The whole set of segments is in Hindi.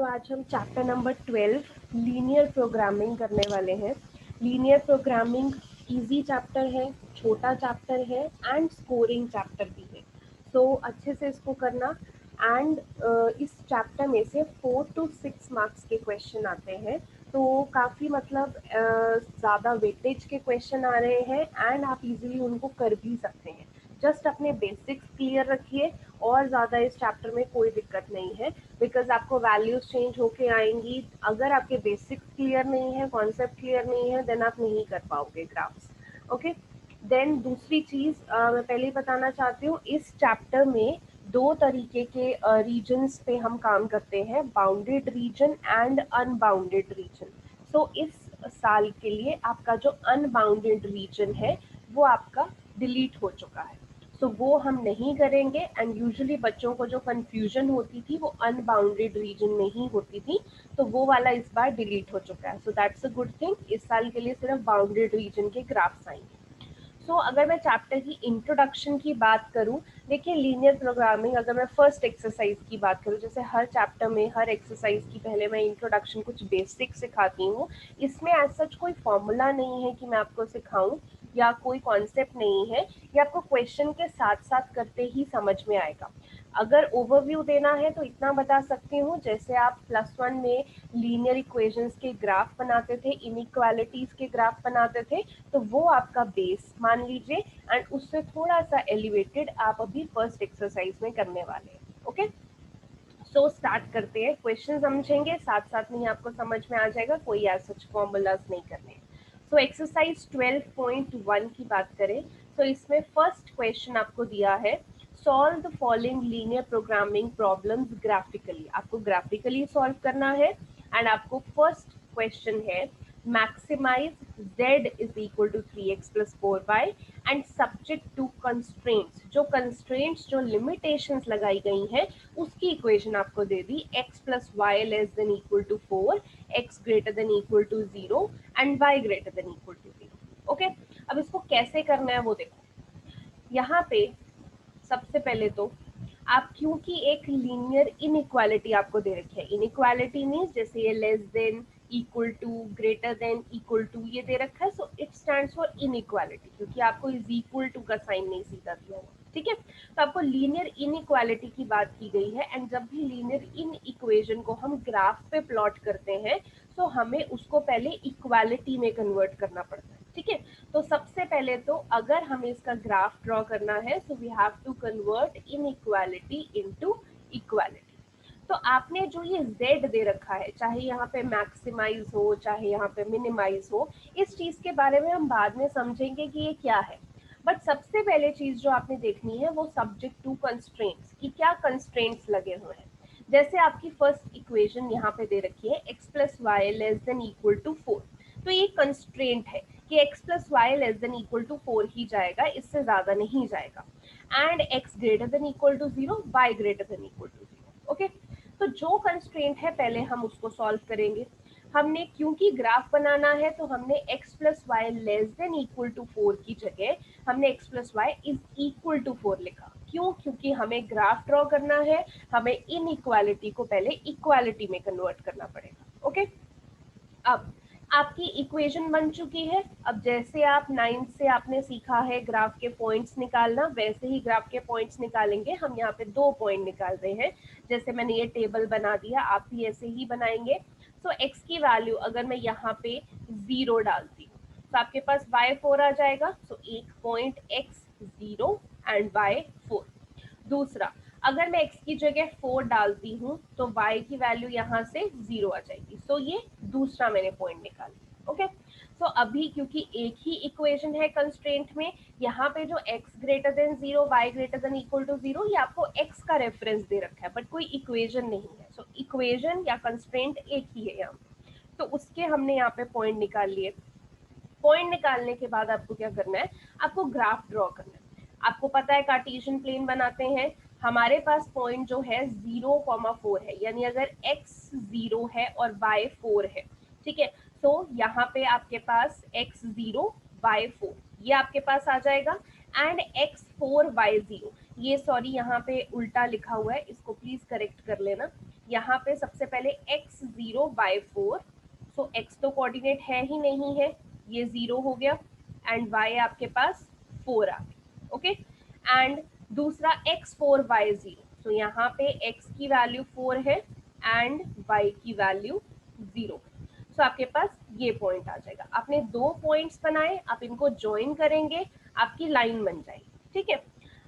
तो आज हम चैप्टर नंबर 12 लीनियर प्रोग्रामिंग करने वाले हैं। लीनियर प्रोग्रामिंग इजी चैप्टर है, छोटा चैप्टर है एंड स्कोरिंग चैप्टर भी है। सो अच्छे से इसको करना। एंड इस चैप्टर में से 4 to 6 मार्क्स के क्वेश्चन आते हैं, तो काफ़ी मतलब ज़्यादा वेटेज के क्वेश्चन आ रहे हैं एंड आप इजीली उनको कर भी सकते हैं। जस्ट अपने बेसिक्स क्लियर रखिए और ज़्यादा इस चैप्टर में कोई दिक्कत नहीं है, बिकॉज आपको वैल्यूज चेंज होके आएंगी। अगर आपके बेसिक्स क्लियर नहीं है, कॉन्सेप्ट क्लियर नहीं है, देन आप नहीं कर पाओगे ग्राफ्स। ओके, देन दूसरी चीज़ मैं पहले ही बताना चाहती हूँ, इस चैप्टर में दो तरीके के रीजन्स पे हम काम करते हैं, bounded region and unbounded region. So इस साल के लिए आपका जो अनबाउंडेड रीजन है वो आपका डिलीट हो चुका है, सो वो हम नहीं करेंगे। एंड यूजुअली बच्चों को जो कंफ्यूजन होती थी वो अनबाउंडेड रीजन में ही होती थी, तो वो वाला इस बार डिलीट हो चुका है। So that's a good thing. इस साल के लिए सिर्फ बाउंडेड रीजन के ग्राफ्स आएंगे। सो अगर मैं चैप्टर की इंट्रोडक्शन की बात करूं, देखिए लीनियर प्रोग्रामिंग, अगर मैं फर्स्ट एक्सरसाइज की बात करूं, जैसे हर चैप्टर में हर एक्सरसाइज की पहले मैं इंट्रोडक्शन कुछ बेसिक सिखाती हूँ। इसमें एज सच कोई फॉर्मूला नहीं है कि मैं आपको सिखाऊं, या कोई कॉन्सेप्ट नहीं है, ये आपको क्वेश्चन के साथ साथ करते ही समझ में आएगा। अगर ओवरव्यू देना है तो इतना बता सकती हूँ, जैसे आप +1 में लीनियर इक्वेशंस के ग्राफ बनाते थे, इनइक्वालिटीज के ग्राफ बनाते थे, तो वो आपका बेस मान लीजिए, एंड उससे थोड़ा सा एलिवेटेड आप अभी फर्स्ट एक्सरसाइज में करने वाले हैं। ओके, सो स्टार्ट करते हैं। क्वेश्चन समझेंगे, साथ साथ में ही आपको समझ में आ जाएगा, कोई ऐसा फॉर्मूलाज नहीं करने। सो एक्सरसाइज 12.1 की बात करें तो इसमें फर्स्ट क्वेश्चन आपको दिया है, solve the following linear programming problems graphically. आपको ग्राफिकली सॉल्व करना है। एंड आपको फर्स्ट क्वेश्चन है, maximize z is equal to 3x plus 4y and subject to constraints. जो कंस्ट्रेंट्स, जो लिमिटेशंस लगाई गई हैं, उसकी इक्वेशन आपको दे दी, x plus y less than equal to 4, x greater than equal to 0 and y greater than equal to 0। Okay, अब इसको कैसे करना है वो देखो। यहाँ पे सबसे पहले तो आप, क्योंकि एक लीनियर इनइक्वालिटी आपको दे रखी है, इनइक्वालिटी मीन्स जैसे ये less than, equal to, greater than, equal to, ये दे रखा है, so it stands for inequality, क्योंकि आपको इज इक्वल टू का साइन नहीं सीधा दिया हुआ। ठीक है, तो आपको लीनियर इनइक्वालिटी की बात की गई है। एंड जब भी लीनियर इन इक्वेशन को हम ग्राफ पे प्लॉट करते हैं, तो हमें उसको पहले इक्वालिटी में कन्वर्ट करना पड़ता है। ठीक है, तो सबसे पहले तो अगर हमें इसका ग्राफ ड्रॉ करना है, so we have to convert inequality into equality. तो आपने जो ये z दे रखा है, चाहे यहाँ पे मैक्सिमाइज हो चाहे यहाँ पे मिनिमाइज हो, इस चीज के बारे में हम बाद में समझेंगे कि ये क्या है। बट सबसे पहले चीज जो आपने देखनी है वो सब्जेक्ट टू कंस्ट्रेंट्स की, क्या कंस्ट्रेंट्स लगे हुए हैं। जैसे आपकी फर्स्ट इक्वेशन यहाँ पे दे रखी है, x plus y less than equal to 4, तो ये कंस्ट्रेंट है कि x plus y less than equal to 4 ही जाएगा, इससे ज्यादा नहीं जाएगा। And x greater than equal to 0, y greater than equal to 0। Okay, तो जो कंस्ट्रेंट है पहले हम उसको सॉल्व करेंगे। हमने, क्योंकि ग्राफ बनाना है, तो हमने x plus y less than equal to 4 की जगह हमने x plus y is equal to 4 लिखा। क्यों? क्योंकि हमें ग्राफ ड्रॉ करना है, हमें इनइक्वालिटी को पहले इक्वालिटी में कन्वर्ट करना पड़ेगा। ओके, अब आपकी इक्वेशन बन चुकी है। अब जैसे आप 9th से आपने सीखा है ग्राफ के पॉइंट्स निकालना, वैसे ही ग्राफ के पॉइंट्स निकालेंगे। हम यहाँ पे 2 पॉइंट निकाल रहे हैं, जैसे मैंने ये टेबल बना दिया, आप भी ऐसे ही बनाएंगे। सो x की वैल्यू अगर मैं यहाँ पे 0 डालती हूँ, तो आपके पास y4 आ जाएगा। सो एक पॉइंट x 0 एंड y4। दूसरा, अगर मैं x की जगह 4 डालती हूँ तो y की वैल्यू यहाँ से 0 आ जाएगी। सो ये दूसरा मैंने पॉइंट निकाला। ओके, सो अभी क्योंकि एक ही इक्वेशन है कंस्ट्रेंट में, यहाँ पे जो x greater than 0, y greater than equal to 0, ये आपको x का रेफरेंस दे रखा है, बट कोई इक्वेशन नहीं है। सो इक्वेशन या कंस्ट्रेंट एक ही है यहाँ पे, तो उसके हमने यहाँ पे पॉइंट निकाल लिए। पॉइंट निकालने के बाद आपको क्या करना है, आपको ग्राफ ड्रॉ करना है। आपको पता है कार्टेशियन प्लेन बनाते हैं, हमारे पास पॉइंट जो है 0,4 है, यानी अगर x 0 है और y 4 है, ठीक है, तो यहाँ पे आपके पास x 0 y 4 ये आपके पास आ जाएगा। एंड x 4 y 0, ये सॉरी यहाँ पे उल्टा लिखा हुआ है, इसको प्लीज करेक्ट कर लेना। यहाँ पे सबसे पहले x0/4, सो x तो कोऑर्डिनेट है ही नहीं है, ये 0 हो गया एंड y आपके पास 4 आ गया, ओके। एंड दूसरा x4/0, सो यहाँ पे x की वैल्यू 4 है एंड y की वैल्यू 0। सो आपके पास ये पॉइंट आ जाएगा। आपने 2 पॉइंट्स बनाए, आप इनको ज्वाइन करेंगे, आपकी लाइन बन जाएगी, ठीक है।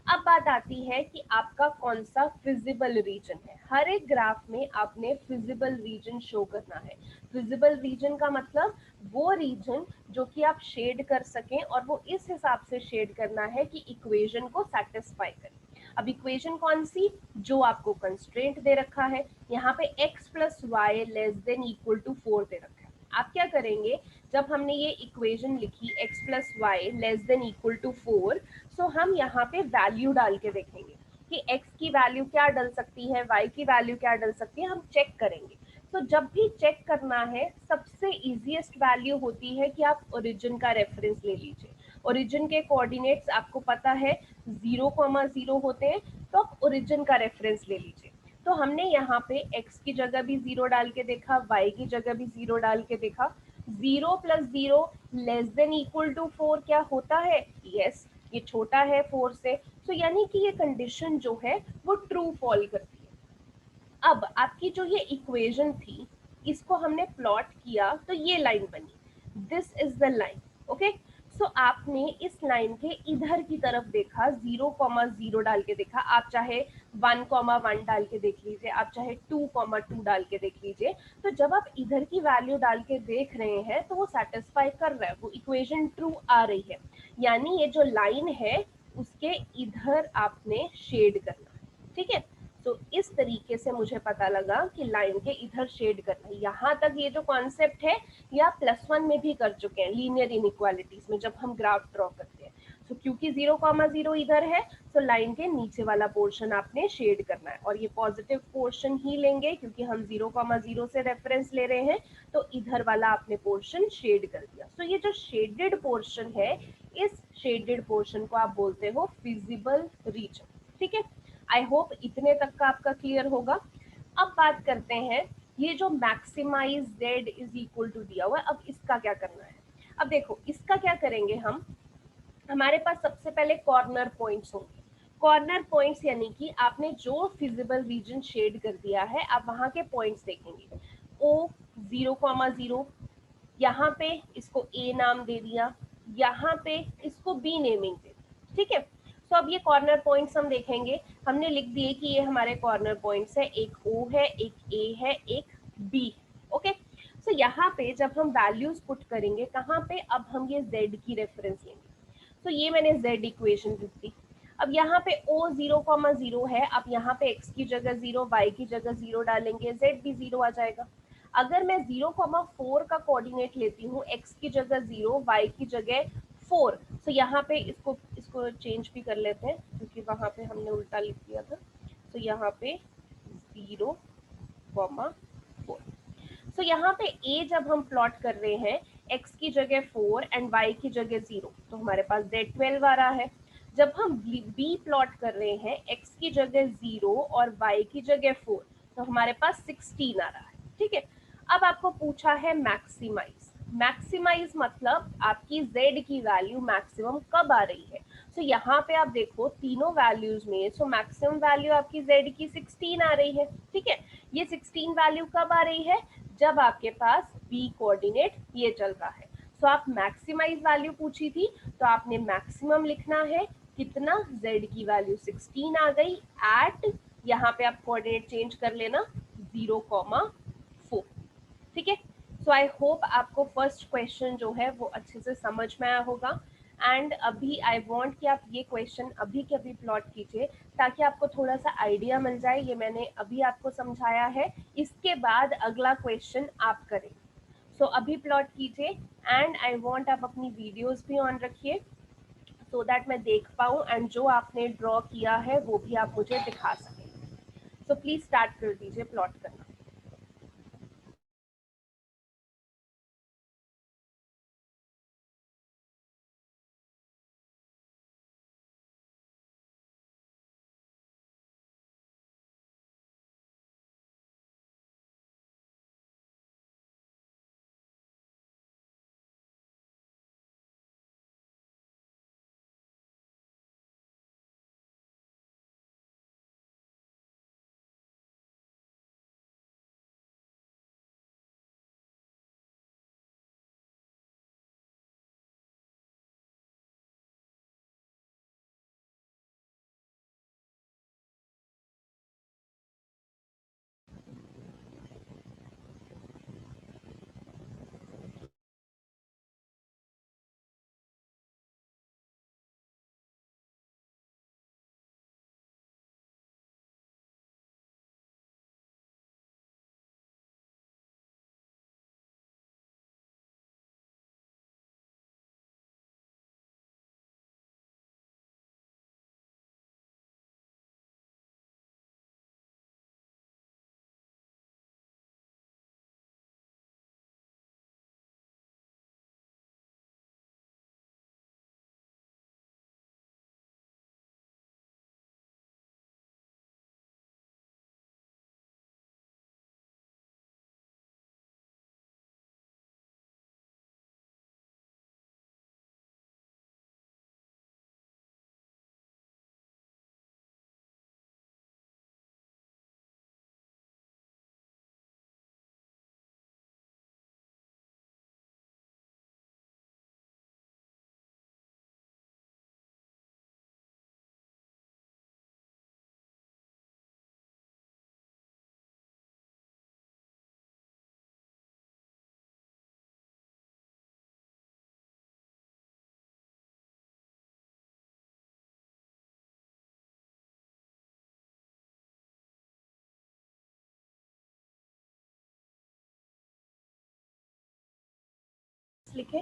अब बात आती है कि आपका कौन सा फिजिबल रीजन है। हर एक ग्राफ में आपने फिजिबल रीजन शो करना है। फिजिबल रीजन का मतलब वो रीजन जो कि आप शेड कर सकें, और वो इस हिसाब से शेड करना है कि इक्वेशन को सेटिस्फाई करे। अब इक्वेशन कौन सी, जो आपको कंस्ट्रेंट दे रखा है। यहाँ पे x plus y less than equal to 4 दे रखा है। आप क्या करेंगे, जब हमने ये इक्वेशन लिखी x plus y less than equal to 4, so हम यहाँ पे वैल्यू डाल के देखेंगे कि x की वैल्यू क्या डल सकती है, y की वैल्यू क्या डल सकती है, हम चेक करेंगे। तो जब भी चेक करना है, सबसे इजीएस्ट वैल्यू होती है कि आप ओरिजिन का रेफरेंस ले लीजिए। ओरिजिन के कोऑर्डिनेट्स आपको पता है 0,0 होते हैं, तो आप ओरिजिन का रेफरेंस ले लीजिए। तो हमने यहाँ पे x की जगह भी 0 डाल के देखा, y की जगह भी 0 डाल के देखा। 0 plus 0 less than equal to 4 क्या होता है, यस, ये छोटा है 4 से, तो यानी कि ये कंडीशन जो है वो ट्रू फॉल करती है। अब आपकी जो ये इक्वेशन थी, इसको हमने प्लॉट किया तो ये लाइन बनी, this is the line, okay. So आपने इस लाइन के इधर की तरफ देखा, 0,0 डाल के देखा, आप चाहे 1,1 डाल के देख लीजिए, आप चाहे 2,2 डाल के देख लीजिए। तो जब आप इधर की वैल्यू डाल के देख रहे हैं तो वो सेटिस्फाई कर रहा है, वो इक्वेशन ट्रू आ रही है। यानी ये जो लाइन है उसके इधर आपने शेड करना है, ठीक है। तो इस तरीके से मुझे पता लगा कि लाइन के इधर शेड करना है। यहाँ तक ये जो कॉन्सेप्ट है ये आप +1 में भी कर चुके हैं, लीनियर इनइक्वालिटीज में, जब हम ग्राफ ड्रॉ करते हैं। तो क्योंकि 0,0 इधर है, तो लाइन के नीचे वाला पोर्शन आपने शेड करना है, और ये पॉजिटिव पोर्शन ही लेंगे क्योंकि हम 0,0 से रेफरेंस ले रहे हैं। तो इधर वाला आपने पोर्शन शेड कर दिया। तो ये जो शेडेड पोर्शन है, इस शेडेड पोर्शन को आप बोलते हो फिजिबल रीजन, ठीक है। आई होप इतने तक का आपका क्लियर होगा। अब बात करते हैं, ये जो maximize z is equal to दिया हुआ है, अब इसका क्या करना है। अब देखो इसका क्या करेंगे हम, हमारे पास सबसे पहले कॉर्नर पॉइंट्स होंगे। कॉर्नर पॉइंट्स यानी कि आपने जो फिजिबल रीजन शेड कर दिया है, आप वहां के पॉइंट्स देखेंगे। o 0,0, यहाँ पे इसको a नाम दे दिया, यहाँ पे इसको b नेमिंग दे दी, ठीक है। तो अब ये कॉर्नर पॉइंट्स हम देखेंगे, हमने लिख दिए कि ये हमारे कॉर्नर पॉइंट्स है, एक o है, एक a है, एक b है, ओके। तो यहाँ पे जब हम वैल्यूज पुट करेंगे, कहाँ पे, अब हम ये z की रेफरेंस लेंगे। तो ये मैंने z इक्वेशन लिख दी। अब यहाँ पे o 0,0 है, अब यहाँ पे x की जगह 0, y की जगह 0 डालेंगे, z भी 0 आ जाएगा। अगर मैं 0,4 का कोऑर्डिनेट लेती हूँ, x की जगह 0, y की जगह 4, तो यहाँ पे इसको इसको चेंज भी कर लेते हैं क्योंकि वहां पे हमने उल्टा लिख दिया था। तो यहाँ पे 0,4, तो यहाँ पे a जब हम प्लॉट कर रहे हैं, x की जगह 4 एंड y की जगह 0, तो हमारे पास z12 आ रहा है। जब हम b प्लॉट कर रहे हैं, x की जगह 0 और y की जगह 4, तो हमारे पास 16 आ रहा है, ठीक है। अब आपको पूछा है मैक्सिमाइज। मैक्सिमाइज मतलब आपकी z की वैल्यू मैक्सिमम कब आ रही है। तो यहाँ पे आप देखो तीनों वैल्यूज में, सो मैक्सिमम वैल्यू आपकी z की 16 आ रही है, ठीक है। ये 16 वैल्यू कब आ रही है, जब आपके पास b कोऑर्डिनेट ये चल रहा है। सो आप मैक्सिमाइज वैल्यू पूछी थी, तो आपने मैक्सिमम लिखना है, कितना, z की वैल्यू 16 आ गई एट, यहाँ पे आप कोऑर्डिनेट चेंज कर लेना, 0,4, ठीक है। सो आई होप आपको फर्स्ट क्वेश्चन जो है वो अच्छे से समझ में आया होगा। एंड अभी आई वांट कि आप ये क्वेश्चन अभी के अभी प्लॉट कीजिए, ताकि आपको थोड़ा सा आइडिया मिल जाए। ये मैंने अभी आपको समझाया है, इसके बाद अगला क्वेश्चन आप करें। सो अभी प्लॉट कीजिए एंड आई वांट आप अपनी वीडियोस भी ऑन रखिए, सो दैट मैं देख पाऊँ एंड जो आपने ड्रॉ किया है वो भी आप मुझे दिखा सकें। सो प्लीज स्टार्ट कर दीजिए प्लॉट करना। पॉइंट्स लिखे।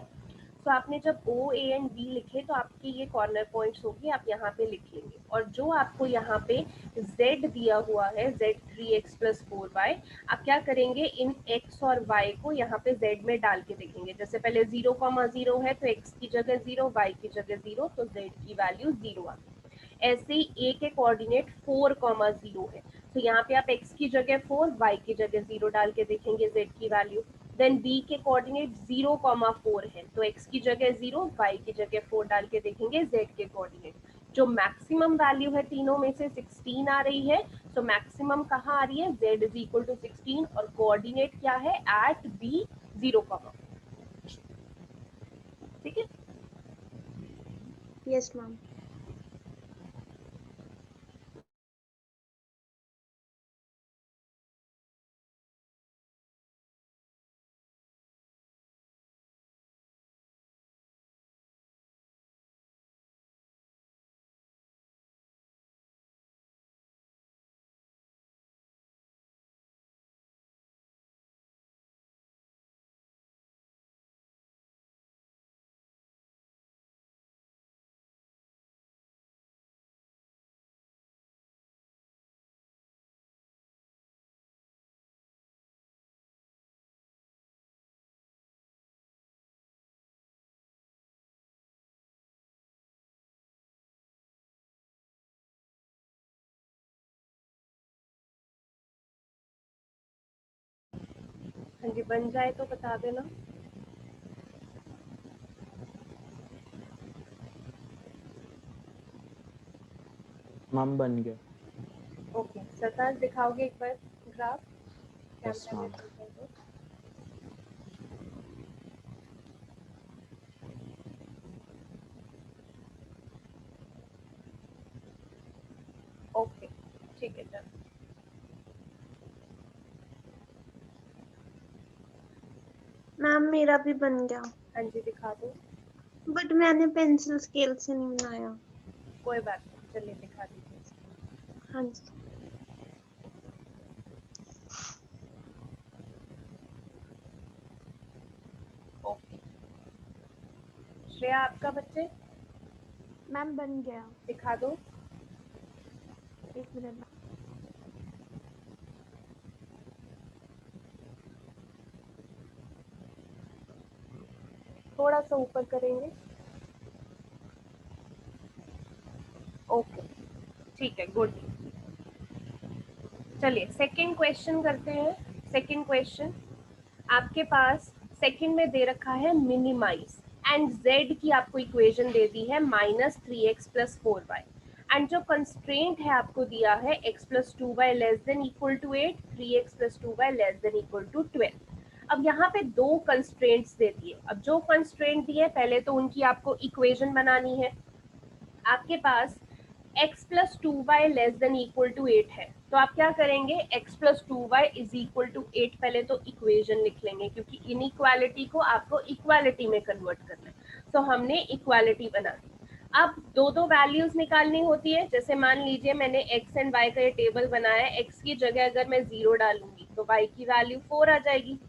तो आपने जब ओ, ए एंड बी लिखे तो आपके ये कॉर्नर पॉइंट्स होगी, आप यहाँ पे लिख लेंगे। और जो आपको यहाँ पे z दिया हुआ है, z 3x + 4y, आप क्या करेंगे, इन x और y को यहाँ पे z में डाल के देखेंगे। जैसे पहले 0,0 है तो x की जगह 0, y की जगह 0, तो z की वैल्यू 0 आ गई। ऐसे ही a के कोऑर्डिनेट 4,0 है, तो यहाँ पे आप x की जगह 4, y की जगह 0 डाल के देखेंगे z की वैल्यू। देन b के कोऑर्डिनेट 0,4 है, तो x की जगह 0, y की जगह 4 डाल के देखेंगे z के कोऑर्डिनेट। जो मैक्सिमम वैल्यू है तीनों में से 16 आ रही है, तो मैक्सिमम कहाँ आ रही है, z = 16, और कोऑर्डिनेट क्या है, एट b 0,4। ठीक है। Yes ma'am. हाँ जी, बन जाए तो बता देना। मैम बन गया। ओके, सरताज दिखाओगे एक बार ग्राफ यस कैमरा में? मैम। ओके, ठीक है, डन। मैम मेरा भी बन गया, हाँ जी, दिखा दो। बट मैंने पेंसिल स्केल से नहीं बनाया। कोई बात नहीं, चलिए दिखा दीजिए। हाँ जी। ओके, श्रेया आपका बच्चे मैम बन गया। दिखा दो। एक मिनट। थोड़ा सा ऊपर करेंगे। ओके, ठीक है, गुड। चलिए सेकंड क्वेश्चन करते हैं। सेकंड क्वेश्चन आपके पास सेकंड में दे रखा है मिनिमाइज, एंड z की आपको इक्वेशन दे दी है -3x + 4y, एंड जो कंस्ट्रेंट है आपको दिया है x + 2y <= 8, 3x + 2y <= 12। अब यहाँ पे दो कंस्ट्रेंट्स दे दिए। अब जो कंस्ट्रेंट दिए पहले तो उनकी आपको इक्वेशन बनानी है। आपके पास x + 2y <= 8 है, तो आप क्या करेंगे, x + 2y = 8 पहले तो इक्वेशन लिख लेंगे, क्योंकि इनइक्वालिटी को आपको इक्वालिटी में कन्वर्ट करना है। तो हमने इक्वालिटी बना दी। अब दो दो वैल्यूज निकालनी होती है। जैसे मान लीजिए मैंने x एंड y का ये टेबल बनाया है, x की जगह अगर मैं 0 डालूंगी तो y की वैल्यू 4 आ जाएगी।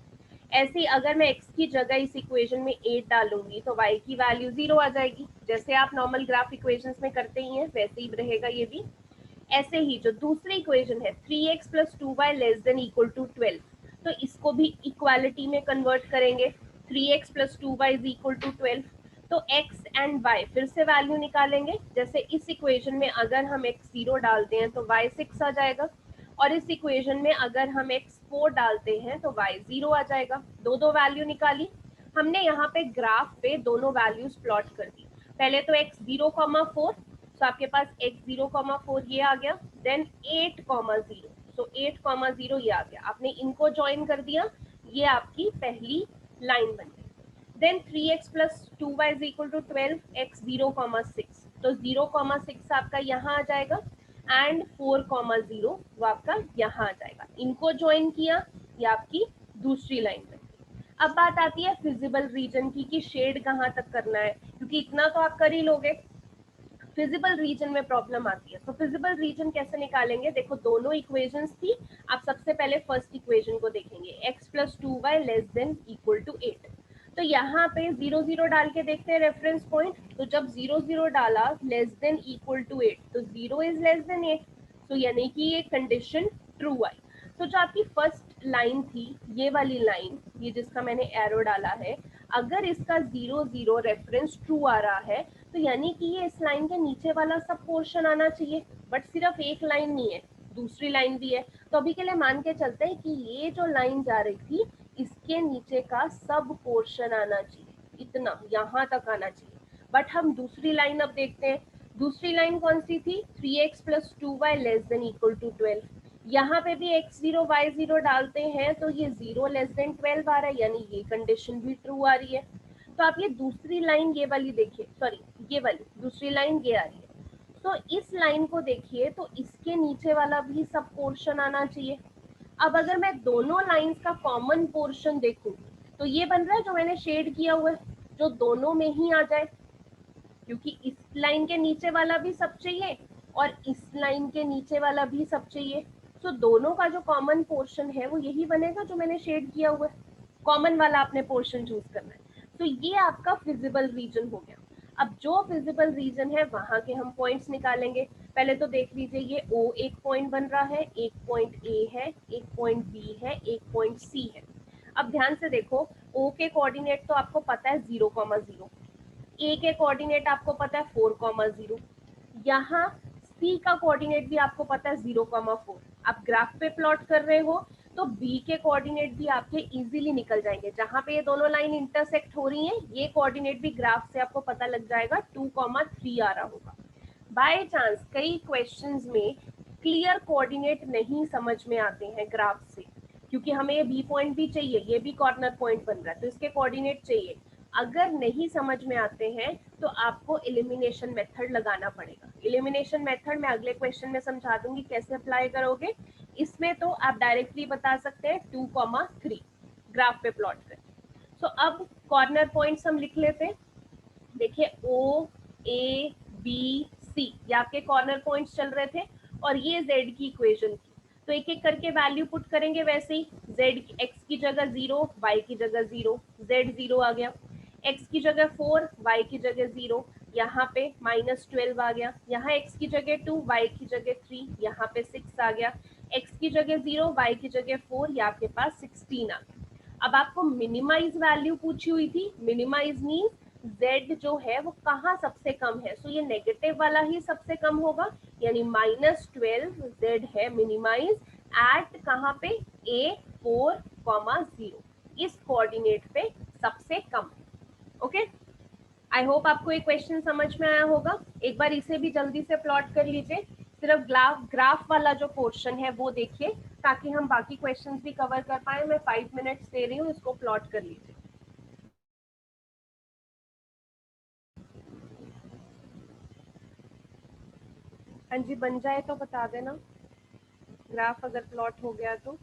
ऐसे ही अगर मैं x की जगह इस इक्वेशन में 8 डालूंगी तो y की वैल्यू 0 आ जाएगी। जैसे आप नॉर्मल ग्राफ इक्वेशंस में करते ही हैं वैसे ही रहेगा ये भी। ऐसे ही जो दूसरी इक्वेशन है 3x + 2y <= 12, तो इसको भी इक्वालिटी में कन्वर्ट करेंगे। 3x + 2y = 12, तो x एंड y फिर से वैल्यू निकालेंगे। जैसे इस इक्वेशन में अगर हम x 0 डालते हैं तो y 6 आ जाएगा, और इस इक्वेशन में अगर हम x 4 डालते हैं तो y 0 आ जाएगा। दो दो वैल्यू निकाली हमने। यहाँ पे ग्राफ पे दोनों वैल्यूज प्लॉट कर दी। पहले तो x 0,4, तो आपके पास x 0,4 ये आ गया। देन 8,0, तो 8,0 ये आ गया। आपने इनको ज्वाइन कर दिया, ये आपकी पहली लाइन बन गई। देन 3x + 2y = 12, x 0,6, तो 0,6 आपका यहाँ आ जाएगा, एंड 4,0 वो आपका यहाँ आ जाएगा। इनको ज्वाइन किया, ये आपकी दूसरी लाइन बन गई। अब बात आती है फिजिबल रीजन की कि शेड कहाँ तक करना है, क्योंकि इतना तो आप कर ही लोगे। फिजिबल रीजन में प्रॉब्लम आती है, तो फिजिबल रीजन कैसे निकालेंगे, देखो दोनों इक्वेशंस थी। आप सबसे पहले फर्स्ट इक्वेशन को देखेंगे, x + 2y <= 8, तो तो यहाँ पे 0 0 डाल के देखते हैं रेफरेंस पॉइंट, तो जब 0 0 डाला लेस देन इक्वल टू 8, तो 0 इज लेस देन 8, तो यानी कि ये कंडीशन ट्रू आई। तो जो आपकी फर्स्ट लाइन थी, ये वाली लाइन, ये जिसका मैंने एरो डाला है, अगर इसका 0 0 रेफरेंस ट्रू आ रहा है, तो यानी कि ये इस लाइन के नीचे वाला सब पोर्शन आना चाहिए, बट सिर्फ एक लाइन नहीं है, दूसरी लाइन भी है। तो अभी के लिए मान के चलते हैं कि ये जो लाइन जा रही थी, इसके नीचे का सब पोर्शन आना चाहिए, इतना यहाँ तक आना चाहिए। बट हम दूसरी लाइन अब देखते हैं, दूसरी लाइन कौन सी थी, 3x + 2y less than equal to 12। यहाँ पे भी x0 y0 डालते हैं तो ये 0 लेस देन 12 आ रहा है, यानी ये कंडीशन भी ट्रू आ रही है। तो आप ये दूसरी लाइन ये वाली देखिए, सॉरी ये वाली दूसरी लाइन ये आ रही है, तो इस लाइन को देखिए, तो इसके नीचे वाला भी सब पोर्शन आना चाहिए। अब अगर मैं दोनों लाइंस का कॉमन पोर्शन देखूं, तो ये बन रहा है जो मैंने शेड किया हुआ है, जो दोनों में ही आ जाए, क्योंकि इस लाइन के नीचे वाला भी सब चाहिए और इस लाइन के नीचे वाला भी सब चाहिए। तो दोनों का जो कॉमन पोर्शन है वो यही बनेगा जो मैंने शेड किया हुआ है, कॉमन वाला आपने पोर्शन चूज करना है। तो ये आपका फिजिबल रीजन हो गया। अब जो फिजिबल रीजन है वहां के हम पॉइंट्स निकालेंगे। पहले तो देख लीजिए, ये O एक पॉइंट बन रहा है, एक पॉइंट A है, एक पॉइंट B है, एक पॉइंट C है। अब ध्यान से देखो, O के कोऑर्डिनेट तो आपको पता है 0,0, A के कोऑर्डिनेट आपको पता है 4,0, यहाँ C का कोऑर्डिनेट भी आपको पता है 0,4। आप ग्राफ पे प्लॉट कर रहे हो तो B के कोऑर्डिनेट भी आपके इजीली निकल जाएंगे, जहां पे ये दोनों लाइन इंटरसेक्ट हो रही हैं, ये कोऑर्डिनेट भी ग्राफ से आपको पता लग जाएगा, 2,3 आ रहा होगा। बाय चांस कई क्वेश्चंस में क्लियर कोऑर्डिनेट नहीं समझ में आते हैं ग्राफ से, क्योंकि हमें ये बी पॉइंट भी चाहिए, ये भी कॉर्नर पॉइंट बन रहा है, तो इसके कोऑर्डिनेट चाहिए। अगर नहीं समझ में आते हैं तो आपको एलिमिनेशन मेथड लगाना पड़ेगा। एलिमिनेशन मेथड मैं अगले क्वेश्चन में समझा दूंगी कैसे अप्लाई करोगे। इसमें तो आप डायरेक्टली बता सकते हैं 2,3 ग्राफ पे प्लॉट करके। सो अब कॉर्नर पॉइंट्स हम लिख लेते हैं। देखिए O A B C ये आपके कॉर्नर पॉइंट्स चल रहे थे और ये Z की इक्वेशन थी, तो एक एक करके वैल्यू पुट करेंगे। वैसे ही Z x की जगह 0, y की जगह 0, Z 0 आ गया, x की जगह 4, y की जगह 0, यहाँ पे -12 आ गया, यहाँ x की जगह 2, y की जगह 3, यहाँ पे 6 आ गया, x की जगह 0, y की जगह 4, ये आपके पास 16 आ गया। अब आपको मिनिमाइज वैल्यू पूछी हुई थी, मिनिमाइज मीन z जो है वो कहाँ सबसे कम है, सो ये नेगेटिव वाला ही सबसे कम होगा, यानी -12 z है मिनिमाइज एट कहाँ पे, A4,0 इस कोऑर्डिनेट पे सबसे कम है। ओके, आई होप आपको ये क्वेश्चन समझ में आया होगा। एक बार इसे भी जल्दी से प्लॉट कर लीजिए, सिर्फ ग्राफ वाला जो पोर्शन है वो देखिए, ताकि हम बाकी क्वेश्चंस भी कवर कर पाए। मैं 5 मिनट्स दे रही हूँ, इसको प्लॉट कर लीजिए। हाँ जी, बन जाए तो बता देना, ग्राफ अगर प्लॉट हो गया तो।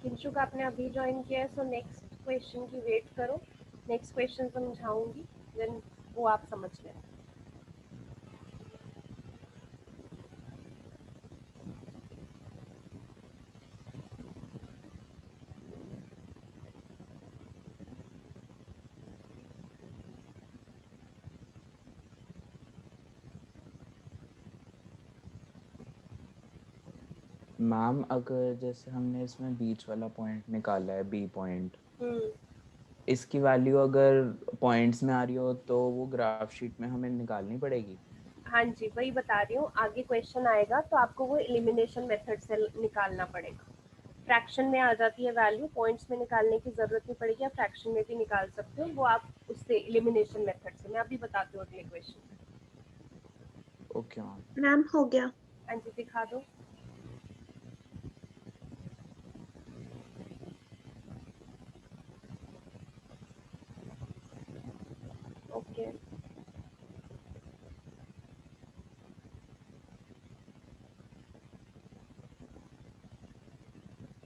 किंशुक आपने अभी ज्वाइन किया है, सो नेक्स्ट क्वेश्चन की वेट करो, नेक्स्ट क्वेश्चन समझाऊंगी, देन वो आप समझ लें। मैम अगर जैसे हमने इसमें बीच वाला पॉइंट निकाला है, बी पॉइंट, इसकी वैल्यू अगर पॉइंट्स में आ रही हो तो वो ग्राफ शीट में हमें निकालनी पड़ेगी। हाँ जी, वही बता रही हूँ, आगे क्वेश्चन आएगा तो आपको वो एलिमिनेशन मेथड से निकालना पड़ेगा। फ्रैक्शन में आ जाती है वैल्यू, पॉइंट्स में निकालने की जरूरत नहीं पड़ेगी, आप फ्रैक्शन में भी निकाल सकते हो, वो आप उससे एलिमिनेशन मेथड से। मैं अभी बताती हूँ अगले क्वेश्चन। Okay ma'am. मैम हो गया। हाँ जी, दिखा दो। ओके,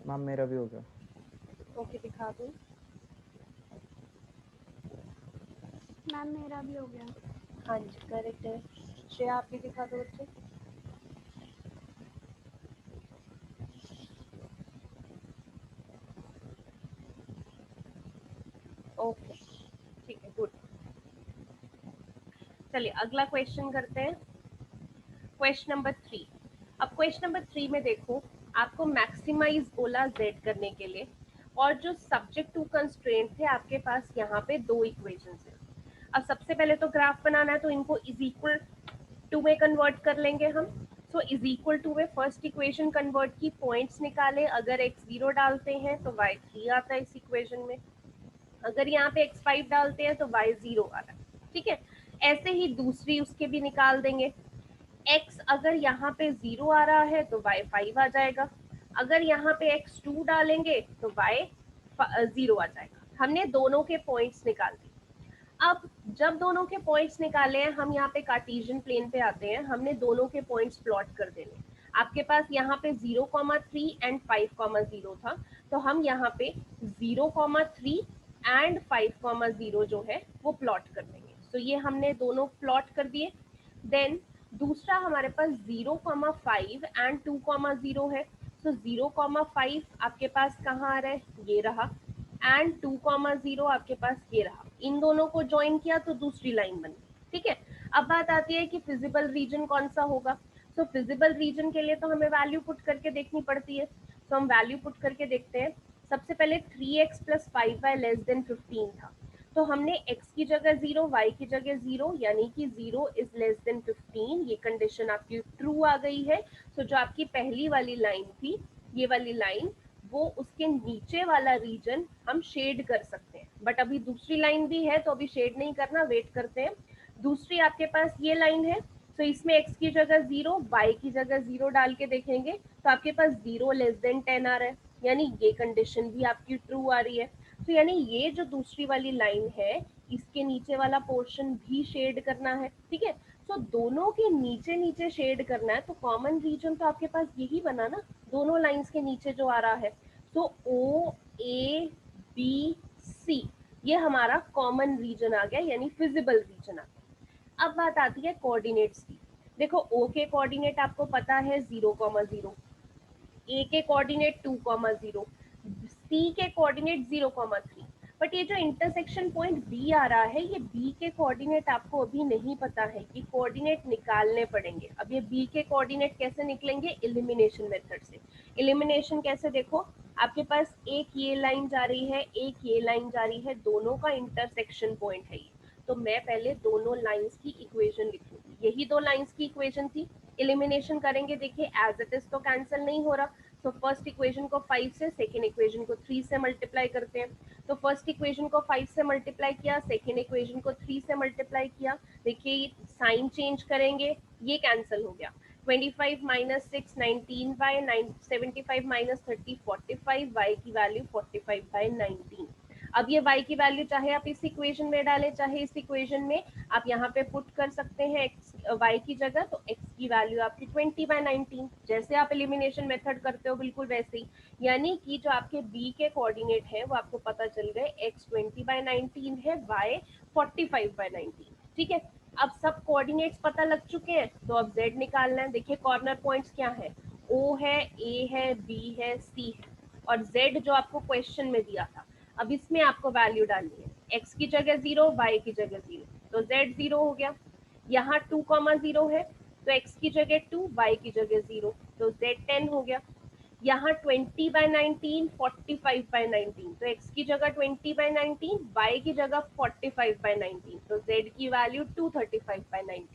मैम मेरा भी हो गया। ओके दिखा दो। मैम मेरा भी हो गया। हाँ जी, करेक्ट है। श्रेया आप भी दिखा दो बच्चे। ओके ठीक है, गुड। चलिए अगला क्वेश्चन करते हैं, क्वेश्चन नंबर 3। अब क्वेश्चन नंबर 3 में देखो, आपको मैक्सिमाइज बोला जेड करने के लिए, और जो सब्जेक्ट टू कंस्ट्रेंट थे आपके पास यहाँ पे दो इक्वेशंस है। अब सबसे पहले तो ग्राफ बनाना है, तो इनको इज इक्वल टू में कन्वर्ट कर लेंगे हम। सो इज इक्वल टू में फर्स्ट इक्वेशन कन्वर्ट की, पॉइंट्स निकाले, अगर x0 डालते हैं तो y3 आता है इस इक्वेशन में, अगर यहाँ पे x5 डालते हैं तो y0 आ रहा है, ठीक है। ऐसे ही दूसरी उसके भी निकाल देंगे, x अगर यहाँ पे 0 आ रहा है तो y5 आ जाएगा, अगर यहाँ पे x2 डालेंगे तो y0 आ जाएगा। हमने दोनों के पॉइंट्स निकाल दिए। अब जब दोनों के पॉइंट्स निकाले हैं, हम यहाँ पे कार्टेशियन प्लेन पे आते हैं, हमने दोनों के पॉइंट्स प्लॉट कर देने। आपके पास यहाँ पे 0,3 एंड 5,0 था, तो हम यहाँ पे 0,3 एंड 5,0 जो है वो प्लॉट कर देंगे। तो ये हमने दोनों प्लॉट कर दिए। देन दूसरा हमारे पास 0,5 एंड 2,0 है, तो 0,5 आपके पास कहाँ आ रहा है, ये रहा, एंड 2,0 आपके पास ये रहा। इन दोनों को ज्वाइन किया तो दूसरी लाइन बनी, ठीक है। अब बात आती है कि फिजिबल रीजन कौन सा होगा। तो फिजिबल रीजन के लिए तो हमें वैल्यू पुट करके देखनी पड़ती है, तो हम वैल्यू पुट करके देखते हैं। सबसे पहले 3x + 5y लेस देन 15 था, तो हमने x की जगह 0, y की जगह 0, यानी कि 0 इज लेस देन 15, ये कंडीशन आपकी ट्रू आ गई है। तो जो आपकी पहली वाली लाइन थी, ये वाली लाइन, वो उसके नीचे वाला रीजन हम शेड कर सकते हैं, बट अभी दूसरी लाइन भी है तो अभी शेड नहीं करना, वेट करते हैं। दूसरी आपके पास ये लाइन है, तो इसमें x की जगह 0, y की जगह 0 डाल के देखेंगे तो आपके पास 0 लेस देन 10 आ रहा है, यानी ये कंडीशन भी आपकी ट्रू आ रही है। तो यानी ये जो दूसरी वाली लाइन है, इसके नीचे वाला पोर्शन भी शेड करना है, ठीक है। तो दोनों के नीचे नीचे शेड करना है, तो कॉमन रीजन तो आपके पास यही बना ना, दोनों लाइंस के नीचे जो आ रहा है। तो ओ ए बी सी ये हमारा कॉमन रीजन आ गया, यानी फिजिबल रीजन आ गया। अब बात आती है कोऑर्डिनेट्स की। देखो ओ के कोऑर्डिनेट आपको पता है 0,0, ए के कोऑर्डिनेट 2,0, सी के कोऑर्डिनेट 0,3, बट ये जो इंटरसेक्शन पॉइंट बी आ रहा है, ये बी के कोऑर्डिनेट आपको अभी नहीं पता है, कि कोऑर्डिनेट निकालने पड़ेंगे। अब ये बी के कोऑर्डिनेट कैसे निकलेंगे, एलिमिनेशन मेथड से। एलिमिनेशन कैसे, देखो आपके पास एक ये लाइन जा रही है, एक ये लाइन जा रही है, दोनों का इंटरसेक्शन पॉइंट है ये, तो मैं पहले दोनों लाइंस की इक्वेशन लिखूंगी। यही दो लाइंस की इक्वेशन थी, एलिमिनेशन करेंगे, देखिए एज इट इज तो कैंसिल नहीं हो रहा, तो फर्स्ट इक्वेशन को 5 से, सेकेंड इक्वेशन को 3 से मल्टीप्लाई करते हैं। तो फर्स्ट इक्वेशन को 5 से मल्टीप्लाई किया, सेकेंड इक्वेशन को 3 से मल्टीप्लाई किया, देखिए साइन चेंज करेंगे, ये कैंसिल हो गया। 25 - 6 19y, 75 - 30 45, y की वैल्यू 45/19। अब ये y की वैल्यू चाहे आप इस इक्वेशन में डालें, चाहे इस इक्वेशन में, आप यहाँ पे पुट कर सकते हैं y की जगह, तो x की वैल्यू आपकी 20/19, जैसे आप एलिमिनेशन मेथड करते हो बिल्कुल वैसे ही। यानी कि जो आपके b के कोऑर्डिनेट है वो आपको पता चल गए, x 20/19 है, y 45/19, ठीक है। अब सब कोऑर्डिनेट्स पता लग चुके हैं, तो अब z निकालना है। देखिए कॉर्नर पॉइंट्स क्या है, o है, a है, b है, c है, और z जो आपको क्वेश्चन में दिया था। अब इसमें आपको वैल्यू डालनी है, x की जगह 0, y की जगह 0, तो z 0 हो गया। यहाँ 2,0 है, तो x की जगह 2, y की जगह 0, तो z 10 हो गया। यहाँ 20/19 45/19, तो x की जगह 20/19, y की जगह 45/19, तो z की वैल्यू 235/19।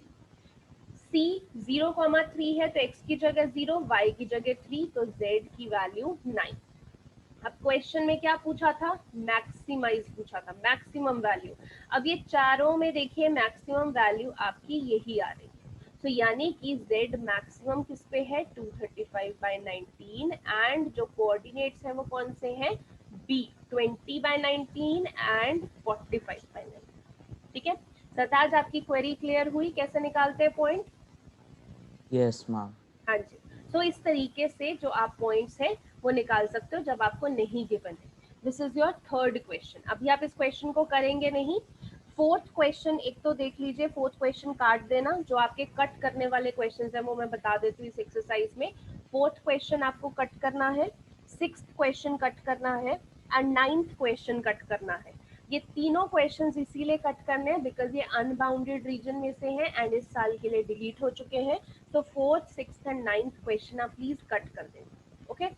c 0,3 है, तो x की जगह 0, y की जगह 3, तो z की वैल्यू 9। अब क्वेश्चन में क्या पूछा था, मैक्सिमाइज पूछा था, मैक्सिमम वैल्यू। अब ये चारों में देखिए मैक्सिमम वैल्यू आपकी यही आ रही है, तो यानी कि z मैक्सिमम किस पे है, 235/19, एंड जो कोऑर्डिनेट्स हैं वो कौन से हैं, b 20/19 एंड 45/19, ठीक है। सरताज आपकी क्वेरी क्लियर हुई, कैसे निकालते हैं पॉइंट? Yes ma'am. हाँ जी। तो इस तरीके से जो आप पॉइंट्स हैं वो निकाल सकते हो जब आपको नहीं गिवन है। This is your third question. अभी आप इस क्वेश्चन को करेंगे नहीं, फोर्थ क्वेश्चन एक तो देख लीजिए, फोर्थ क्वेश्चन काट देना, जो आपके कट करने वाले क्वेश्चन है वो मैं बता देती हूँ इस एक्सरसाइज में। फोर्थ क्वेश्चन आपको कट करना है, सिक्स्थ क्वेश्चन कट करना है एंड नाइन्थ क्वेश्चन कट करना है। ये तीनों क्वेश्चंस इसीलिए कट करने हैं बिकॉज ये अनबाउंडेड रीजन में से हैं एंड इस साल के लिए डिलीट हो चुके हैं। तो fourth, sixth and ninth question आप प्लीज कट कर दें। ओके